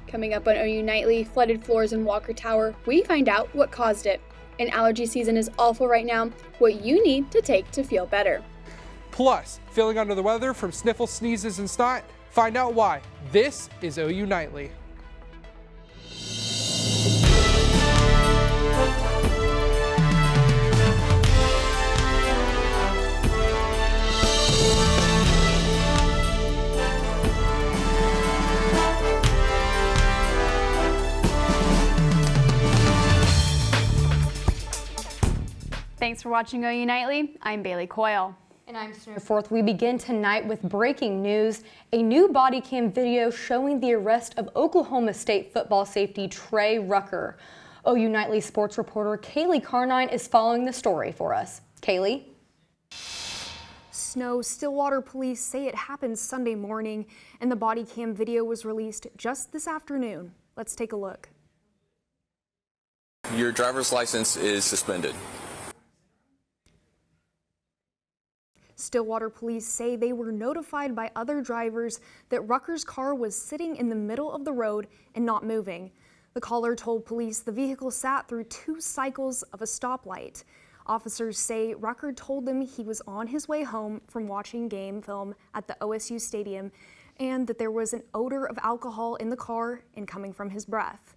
Coming up on OU Nightly, flooded floors in Walker Tower, we find out what caused it. And allergy season is awful right now, what you need to take to feel better. Plus, feeling under the weather from sniffles, sneezes, and snot? Find out why. This is OU Nightly. Thanks for watching OU Nightly. I'm Bailey Coyle. And I'm Snow Fourth. We begin tonight with breaking news. A new body cam video showing the arrest of Oklahoma State football safety Trey Rucker. OU Nightly sports reporter Kaylee Carnine is following the story for us. Kaylee? Snow, Stillwater police say it happened Sunday morning and the body cam video was released just this afternoon. Let's take a look. Your driver's license is suspended. Stillwater police say they were notified by other drivers that Rucker's car was sitting in the middle of the road and not moving. The caller told police the vehicle sat through 2 cycles of a stoplight. Officers say Rucker told them he was on his way home from watching game film at the OSU stadium and that there was an odor of alcohol in the car and coming from his breath.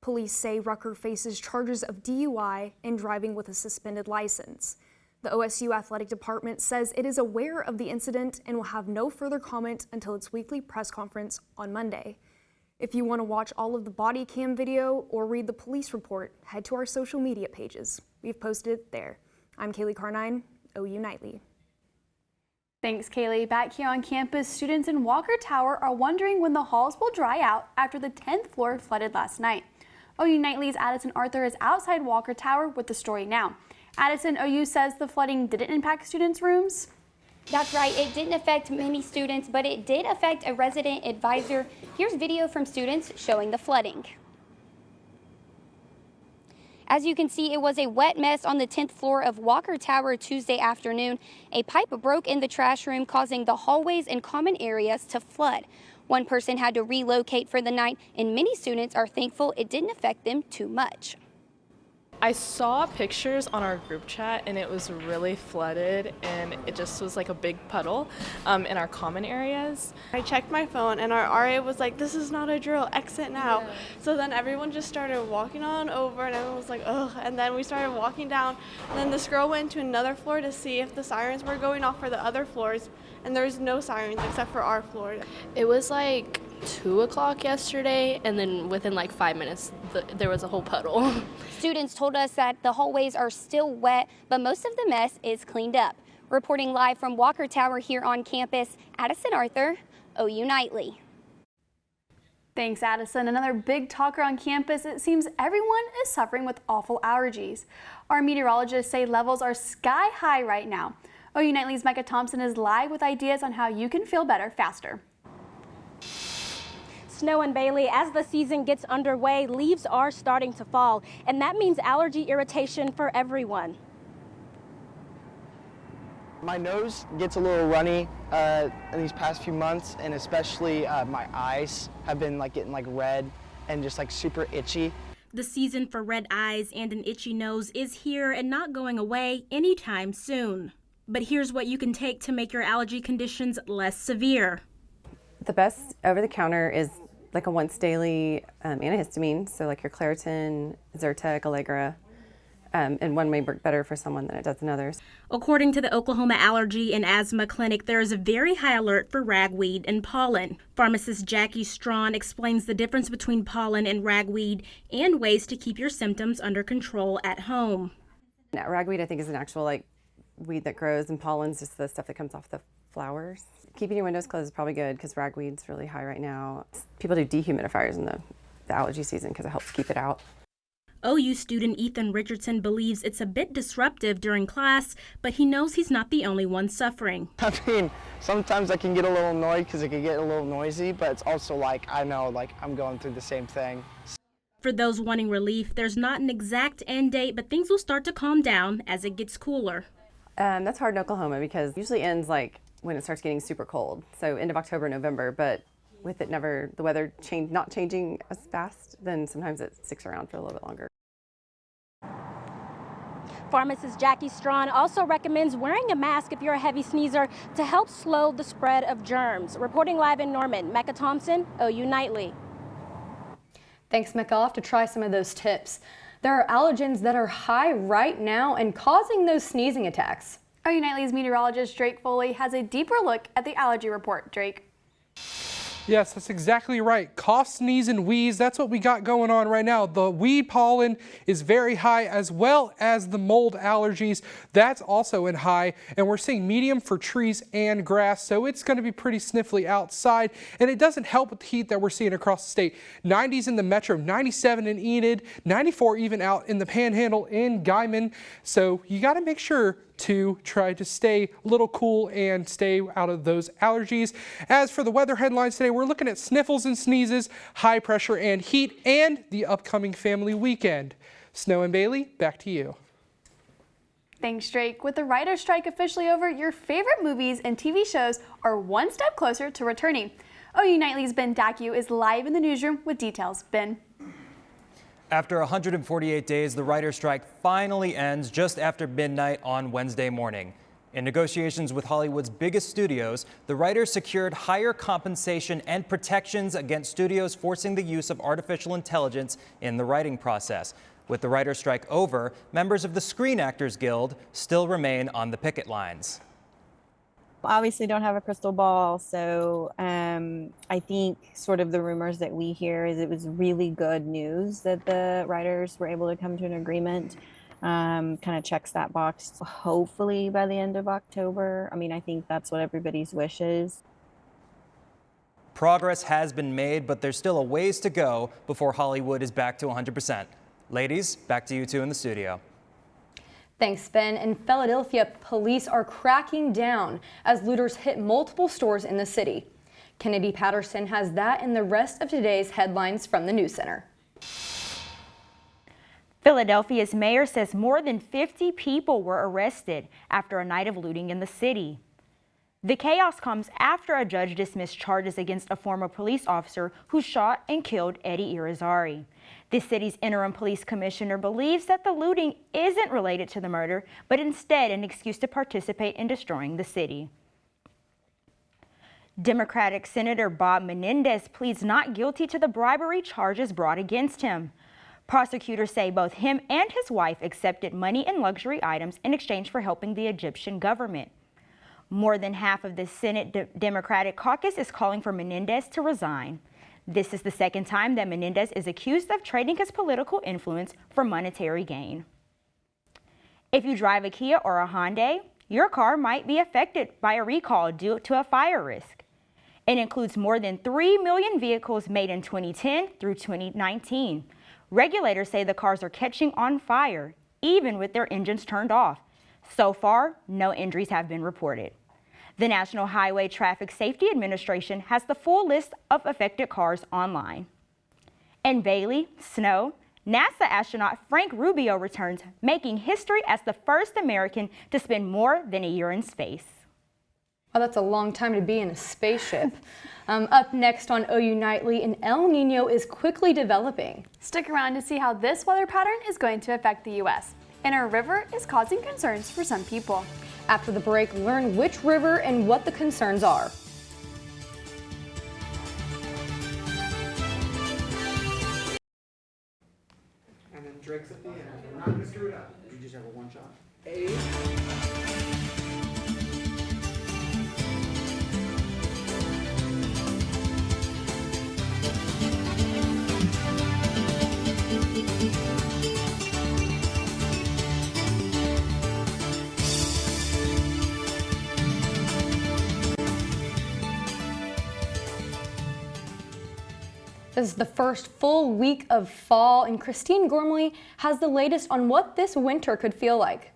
Police say Rucker faces charges of DUI and driving with a suspended license. The OSU Athletic Department says it is aware of the incident and will have no further comment until its weekly press conference on Monday. If you want to watch all of the body cam video or read the police report, head to our social media pages. We've posted it there. I'm Kaylee Carnine, OU Nightly. Thanks, Kaylee. Back here on campus, students in Walker Tower are wondering when the halls will dry out after the 10th floor flooded last night. OU Nightly's Addison Arthur is outside Walker Tower with the story now. Addison, OU says the flooding didn't impact students' rooms? That's right. It didn't affect many students, but it did affect a resident advisor. Here's video from students showing the flooding. As you can see, it was a wet mess on the 10th floor of Walker Tower Tuesday afternoon. A pipe broke in the trash room, causing the hallways and common areas to flood. One person had to relocate for the night, and many students are thankful it didn't affect them too much. I saw pictures on our group chat and it was really flooded and it just was like a big puddle in our common areas. I checked my phone and our RA was like, "This is not a drill, exit now." Yeah. So then everyone just started walking on over and everyone was like, ugh. And then we started walking down and then this girl went to another floor to see if the sirens were going off for the other floors, and there was no sirens except for our floor. It was like 2 o'clock yesterday, and then within like 5 minutes there was a whole puddle. Students told us that the hallways are still wet, but most of the mess is cleaned up. Reporting live from Walker Tower here on campus, Addison Arthur, OU Nightly. Thanks, Addison. Another big talker on campus. It seems everyone is suffering with awful allergies. Our meteorologists say levels are sky high right now. OU Nightly's Micah Thompson is live with ideas on how you can feel better faster. Snow and Bailey, as the season gets underway, leaves are starting to fall, and that means allergy irritation for everyone. My nose gets a little runny in these past few months, and especially my eyes have been getting red and just super itchy. The season for red eyes and an itchy nose is here and not going away anytime soon. But here's what you can take to make your allergy conditions less severe. The best over-the-counter is a once daily antihistamine, so your Claritin, Zyrtec, Allegra, and one may work better for someone than it does in others. According to the Oklahoma Allergy and Asthma Clinic, there is a very high alert for ragweed and pollen. Pharmacist Jackie Strawn explains the difference between pollen and ragweed and ways to keep your symptoms under control at home. Now, ragweed, I think, is an actual weed that grows, and pollen's just the stuff that comes off the flowers. Keeping your windows closed is probably good because ragweed's really high right now. People do dehumidifiers in the allergy season because it helps keep it out. OU student Ethan Richardson believes it's a bit disruptive during class, but he knows he's not the only one suffering. I mean, sometimes I can get a little annoyed because it can get a little noisy, but it's also I know I'm going through the same thing. For those wanting relief, there's not an exact end date, but things will start to calm down as it gets cooler. That's hard in Oklahoma because it usually ends when it starts getting super cold, so end of October, November, but with the weather not changing as fast, then sometimes it sticks around for a little bit longer. Pharmacist Jackie Strawn also recommends wearing a mask if you're a heavy sneezer to help slow the spread of germs. Reporting live in Norman, Mecca Thompson, OU Nightly. Thanks, Mecca. I'll have to try some of those tips. There are allergens that are high right now and causing those sneezing attacks. OU Nightly's meteorologist Drake Foley has a deeper look at the allergy report. Drake. Yes, that's exactly right. Cough, sneeze, and wheeze, that's what we got going on right now. The weed pollen is very high, as well as the mold allergies. That's also in high, and we're seeing medium for trees and grass, so it's going to be pretty sniffly outside, and it doesn't help with the heat that we're seeing across the state. 90s in the metro, 97 in Enid, 94 even out in the Panhandle in Guyman, so you got to make sure to try to stay a little cool and stay out of those allergies. As for the weather headlines today, we're looking at sniffles and sneezes, high pressure and heat, and the upcoming family weekend. Snow and Bailey, back to you. Thanks, Drake. With the writer's strike officially over, your favorite movies and TV shows are one step closer to returning. OU Nightly's Ben Dacu is live in the newsroom with details. Ben. After 148 days, the writer's strike finally ends just after midnight on Wednesday morning. In negotiations with Hollywood's biggest studios, the writers secured higher compensation and protections against studios forcing the use of artificial intelligence in the writing process. With the writer's strike over, members of the Screen Actors Guild still remain on the picket lines. Obviously don't have a crystal ball, so I think sort of the rumors that we hear is it was really good news that the writers were able to come to an agreement. Kind of checks that box, hopefully by the end of October. I mean, I think that's what everybody's wish is. Progress has been made, but there's still a ways to go before Hollywood is back to 100%. Ladies, back to you two in the studio. Thanks, Ben. In Philadelphia, police are cracking down as looters hit multiple stores in the city. Kennedy Patterson has that and the rest of today's headlines from the News Center. Philadelphia's mayor says more than 50 people were arrested after a night of looting in the city. The chaos comes after a judge dismissed charges against a former police officer who shot and killed Eddie Irizarry. The city's interim police commissioner believes that the looting isn't related to the murder, but instead an excuse to participate in destroying the city. Democratic Senator Bob Menendez pleads not guilty to the bribery charges brought against him. Prosecutors say both him and his wife accepted money and luxury items in exchange for helping the Egyptian government. More than half of the Senate Democratic caucus is calling for Menendez to resign. This is the second time that Menendez is accused of trading his political influence for monetary gain. If you drive a Kia or a Hyundai, your car might be affected by a recall due to a fire risk. It includes more than 3 million vehicles made in 2010 through 2019. Regulators say the cars are catching on fire, even with their engines turned off. So far, no injuries have been reported. The National Highway Traffic Safety Administration has the full list of affected cars online. In Bailey, snow, NASA astronaut Frank Rubio returns, making history as the first American to spend more than a year in space. Oh, that's a long time to be in a spaceship. Up next on OU Nightly, an El Nino is quickly developing. Stick around to see how this weather pattern is going to affect the U.S. And a river is causing concerns for some people. After the break, learn which river and what the concerns are. And then Drake's at the end. We're not going to screw it up. You just have a one shot. This is the first full week of fall, and Christine Gormley has the latest on what this winter could feel like.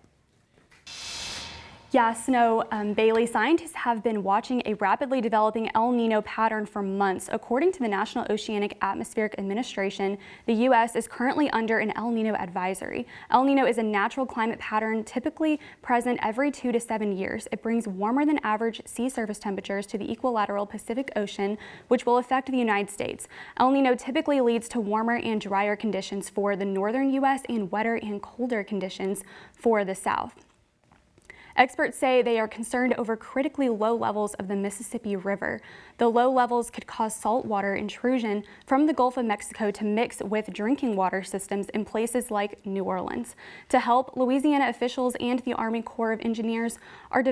Yeah, Snow, Bailey, scientists have been watching a rapidly developing El Nino pattern for months. According to the National Oceanic Atmospheric Administration, the U.S. is currently under an El Nino advisory. El Nino is a natural climate pattern typically present every 2 to 7 years. It brings warmer than average sea surface temperatures to the equilateral Pacific Ocean, which will affect the United States. El Nino typically leads to warmer and drier conditions for the northern U.S. and wetter and colder conditions for the South. Experts say they are concerned over critically low levels of the Mississippi River. The low levels could cause saltwater intrusion from the Gulf of Mexico to mix with drinking water systems in places like New Orleans. To help, Louisiana officials and the Army Corps of Engineers are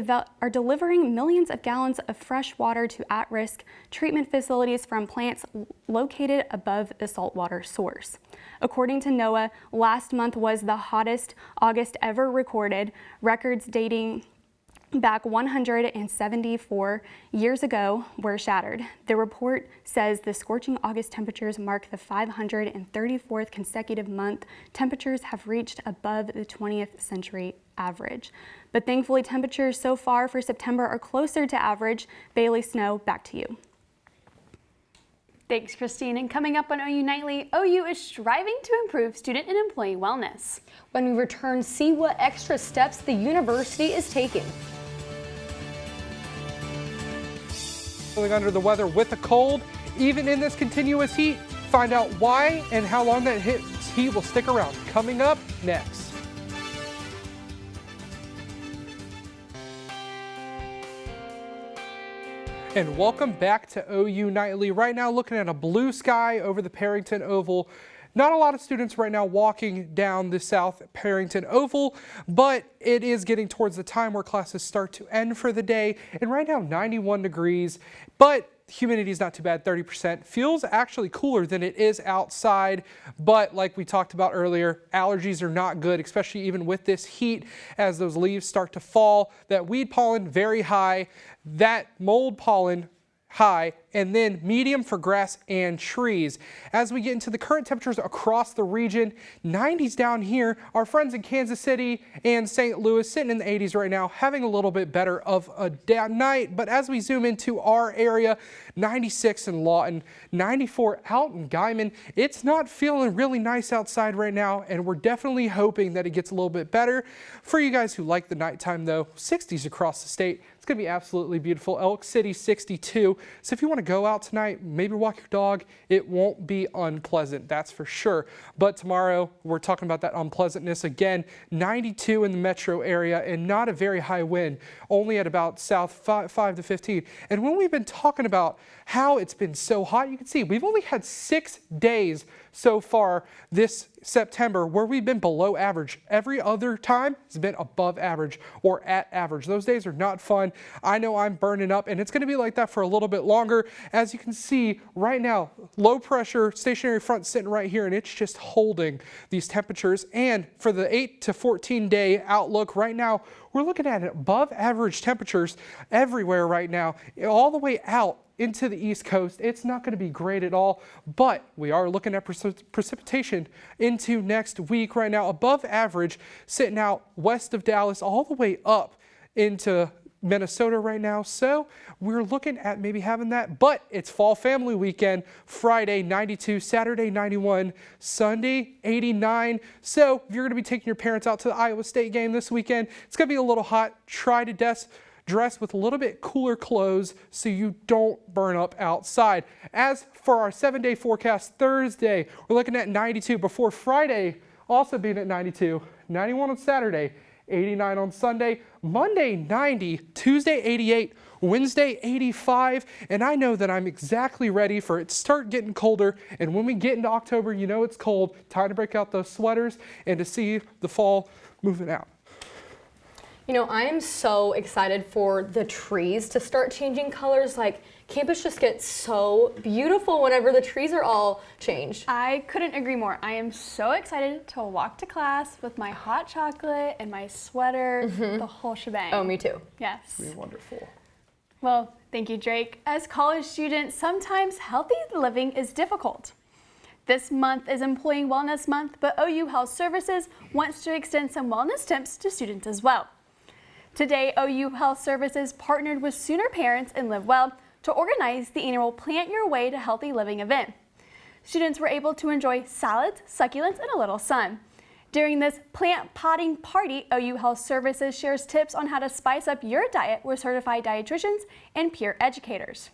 delivering millions of gallons of fresh water to at-risk treatment facilities from plants located above the saltwater source. According to NOAA, last month was the hottest August ever recorded. Records dating back 174 years ago were shattered. The report says the scorching August temperatures mark the 534th consecutive month temperatures have reached above the 20th century average. But thankfully, temperatures so far for September are closer to average. Bailey, Snow, back to you. Thanks, Christine. And coming up on OU Nightly, OU is striving to improve student and employee wellness. When we return, see what extra steps the university is taking. Feeling under the weather with a cold, even in this continuous heat. Find out why and how long that heat will stick around. Coming up next. And welcome back to OU Nightly. Right now looking at a blue sky over the Perrington Oval. Not a lot of students right now walking down the South Perrington Oval, but it is getting towards the time where classes start to end for the day. And right now 91 degrees, but humidity is not too bad, 30%. Feels actually cooler than it is outside, but like we talked about earlier, allergies are not good, especially even with this heat as those leaves start to fall. That weed pollen very high, that mold pollen high, and then medium for grass and trees. As we get into the current temperatures across the region, 90s down here. Our friends in Kansas City and St. Louis sitting in the 80s right now, having a little bit better of a night. But as we zoom into our area, 96 in Lawton, 94 out in Guyman. It's not feeling really nice outside right now, and we're definitely hoping that it gets a little bit better. For you guys who like the nighttime though, 60s across the state. It's going to be absolutely beautiful. Elk City 62. So if you want to go out tonight, maybe walk your dog, it won't be unpleasant, that's for sure. But tomorrow, we're talking about that unpleasantness again. 92 in the metro area and not a very high wind, only at about south 5 to 15. And when we've been talking about how it's been so hot, you can see we've only had 6 days so far this September where we've been below average. Every other time has been above average or at average. Those days are not fun. I know I'm burning up, and it's going to be like that for a little bit longer. As you can see right now, low pressure stationary front sitting right here, and it's just holding these temperatures. And for the 8 to 14 day outlook right now, we're looking at above average temperatures everywhere right now, all the way out into the East Coast. It's not going to be great at all, but we are looking at precipitation into next week right now. Above average, sitting out west of Dallas all the way up into Minnesota right now. So we're looking at maybe having that, but it's fall family weekend. Friday 92, Saturday 91, Sunday 89. So if you're going to be taking your parents out to the Iowa State game this weekend, it's going to be a little hot. Try to dress with a little bit cooler clothes so you don't burn up outside. As for our 7-day forecast, Thursday, we're looking at 92 before Friday also being at 92, 91 on Saturday, 89 on Sunday, Monday 90, Tuesday 88, Wednesday 85, and I know that I'm exactly ready for it to start getting colder. And when we get into October, you know it's cold, time to break out those sweaters and to see the fall moving out. You know, I am so excited for the trees to start changing colors. Like, campus just gets so beautiful whenever the trees are all changed. I couldn't agree more. I am so excited to walk to class with my hot chocolate and my sweater, the whole shebang. Oh, me too. Yes. It's wonderful. Well, thank you, Drake. As college students, sometimes healthy living is difficult. This month is Employee Wellness Month, but OU Health Services wants to extend some wellness tips to students as well. Today, OU Health Services partnered with Sooner Parents and Live Well to organize the annual Plant Your Way to Healthy Living event. Students were able to enjoy salads, succulents, and a little sun. During this plant potting party, OU Health Services shares tips on how to spice up your diet with certified dietitians and peer educators.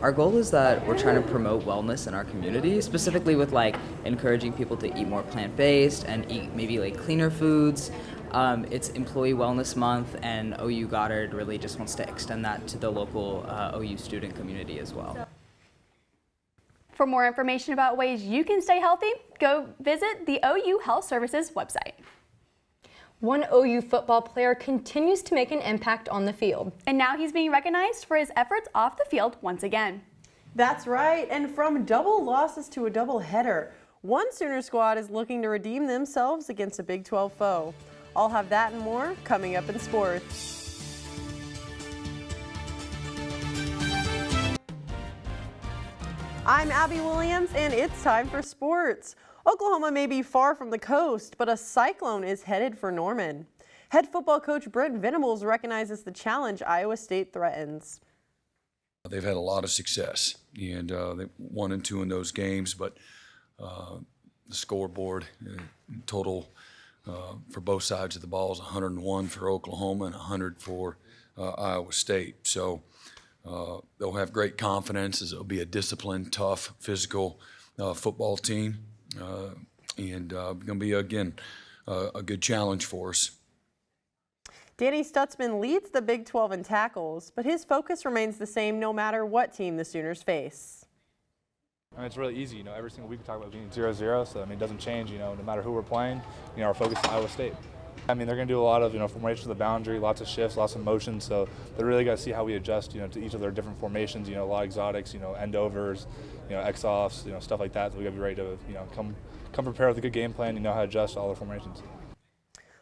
Our goal is that we're trying to promote wellness in our community, specifically with like encouraging people to eat more plant-based and eat maybe like cleaner foods. It's Employee Wellness Month, and OU Goddard really just wants to extend that to the local OU student community as well. For more information about ways you can stay healthy, go visit the OU Health Services website. One OU football player continues to make an impact on the field. And now he's being recognized for his efforts off the field once again. That's right, and from double losses to a double header, one Sooner squad is looking to redeem themselves against a Big 12 foe. I'll have that and more coming up in sports. I'm Abby Williams, and it's time for sports. Oklahoma may be far from the coast, but a cyclone is headed for Norman. Head football coach Brent Venables recognizes the challenge Iowa State threatens. They've had a lot of success, and they 1-2 in those games, but the scoreboard total for both sides of the ball is 101 for Oklahoma and 100 for Iowa State. So they'll have great confidence as it'll be a disciplined, tough, physical football team, and going to be, again, a good challenge for us. Danny Stutzman leads the Big 12 in tackles, but his focus remains the same no matter what team the Sooners face. It's really easy, every single week we talk about being 0-0, so it doesn't change, no matter who we're playing, our focus is Iowa State. They're going to do a lot of, formation to the boundary, lots of shifts, lots of motion, so they really got to see how we adjust, to each of their different formations, a lot of exotics, end overs, X-offs, stuff like that, so we got to be ready to, come prepared with a good game plan, how to adjust all the formations.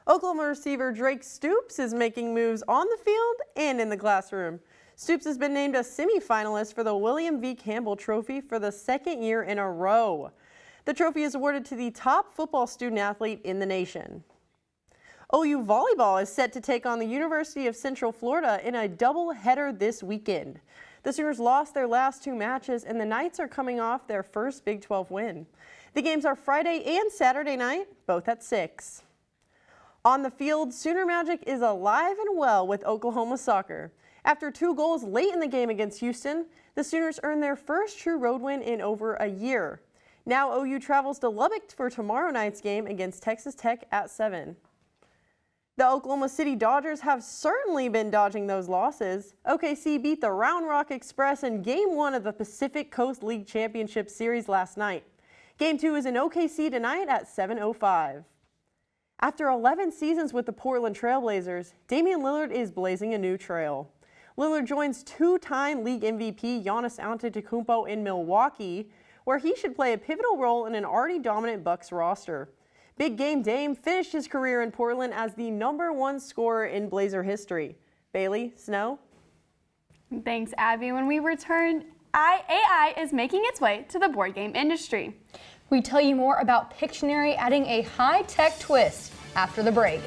Oklahoma receiver Drake Stoops is making moves on the field and in the classroom. Stoops has been named a semifinalist for the William V. Campbell Trophy for the second year in a row. The trophy is awarded to the top football student athlete in the nation. OU volleyball is set to take on the University of Central Florida in a doubleheader this weekend. The Sooners lost their last 2 matches, and the Knights are coming off their first Big 12 win. The games are Friday and Saturday night, both at 6. On the field, Sooner Magic is alive and well with Oklahoma soccer. After 2 goals late in the game against Houston, the Sooners earned their first true road win in over a year. Now OU travels to Lubbock for tomorrow night's game against Texas Tech at 7. The Oklahoma City Dodgers have certainly been dodging those losses. OKC beat the Round Rock Express in Game 1 of the Pacific Coast League Championship Series last night. Game 2 is in OKC tonight at 7:05. After 11 seasons with the Portland Trail Blazers, Damian Lillard is blazing a new trail. Lillard joins 2-time league MVP Giannis Antetokounmpo in Milwaukee, where he should play a pivotal role in an already dominant Bucks roster. Big Game Dame finished his career in Portland as the #1 scorer in Blazer history. Bailey, Snow? Thanks, Abby. When we return, AI is making its way to the board game industry. We tell you more about Pictionary adding a high-tech twist after the break.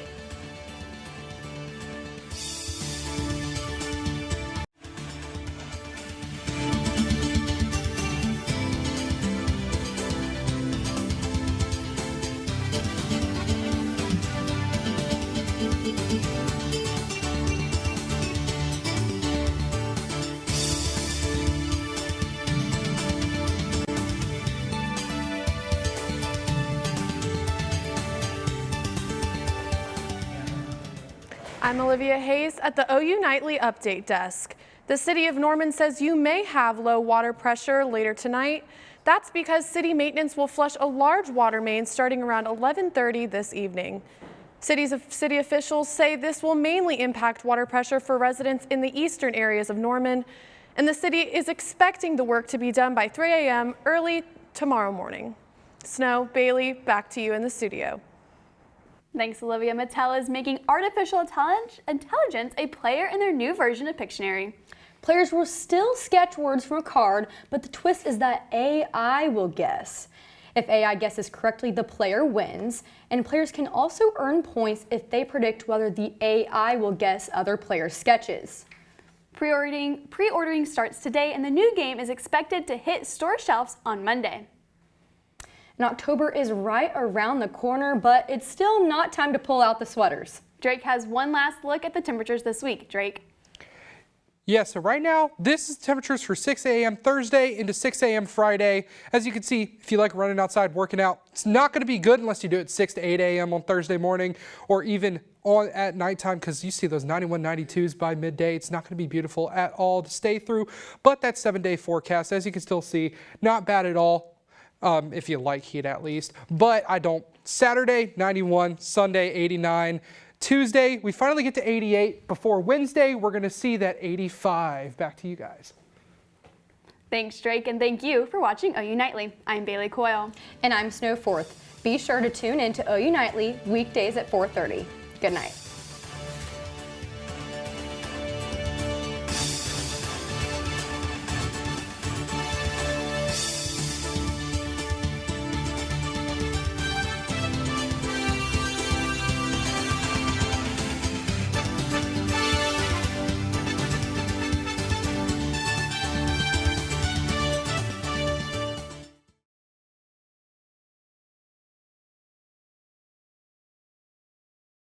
I'm Olivia Hayes at the OU Nightly Update Desk. The city of Norman says you may have low water pressure later tonight. That's because city maintenance will flush a large water main starting around 11:30 this evening. City officials say this will mainly impact water pressure for residents in the eastern areas of Norman, and the city is expecting the work to be done by 3 a.m. early tomorrow morning. Snow, Bailey, back to you in the studio. Thanks, Olivia. Mattel is making artificial intelligence a player in their new version of Pictionary. Players will still sketch words from a card, but the twist is that AI will guess. If AI guesses correctly, the player wins, and players can also earn points if they predict whether the AI will guess other players' sketches. Pre-ordering starts today, and the new game is expected to hit store shelves on Monday. And October is right around the corner, but it's still not time to pull out the sweaters. Drake has one last look at the temperatures this week. Drake. Yeah, so right now, this is temperatures for 6 a.m. Thursday into 6 a.m. Friday. As you can see, if you like running outside, working out, it's not going to be good unless you do it 6 to 8 a.m. on Thursday morning or even at nighttime, because you see those 91, 92s by midday. It's not going to be beautiful at all to stay through, but that 7-day forecast, as you can still see, not bad at all. If you like heat at least, but I don't. Saturday, 91, Sunday, 89. Tuesday, we finally get to 88. Before Wednesday, we're going to see that 85. Back to you guys. Thanks, Drake, and thank you for watching OU Nightly. I'm Bailey Coyle. And I'm Snow Forth. Be sure to tune in to OU Nightly weekdays at 4:30. Good night.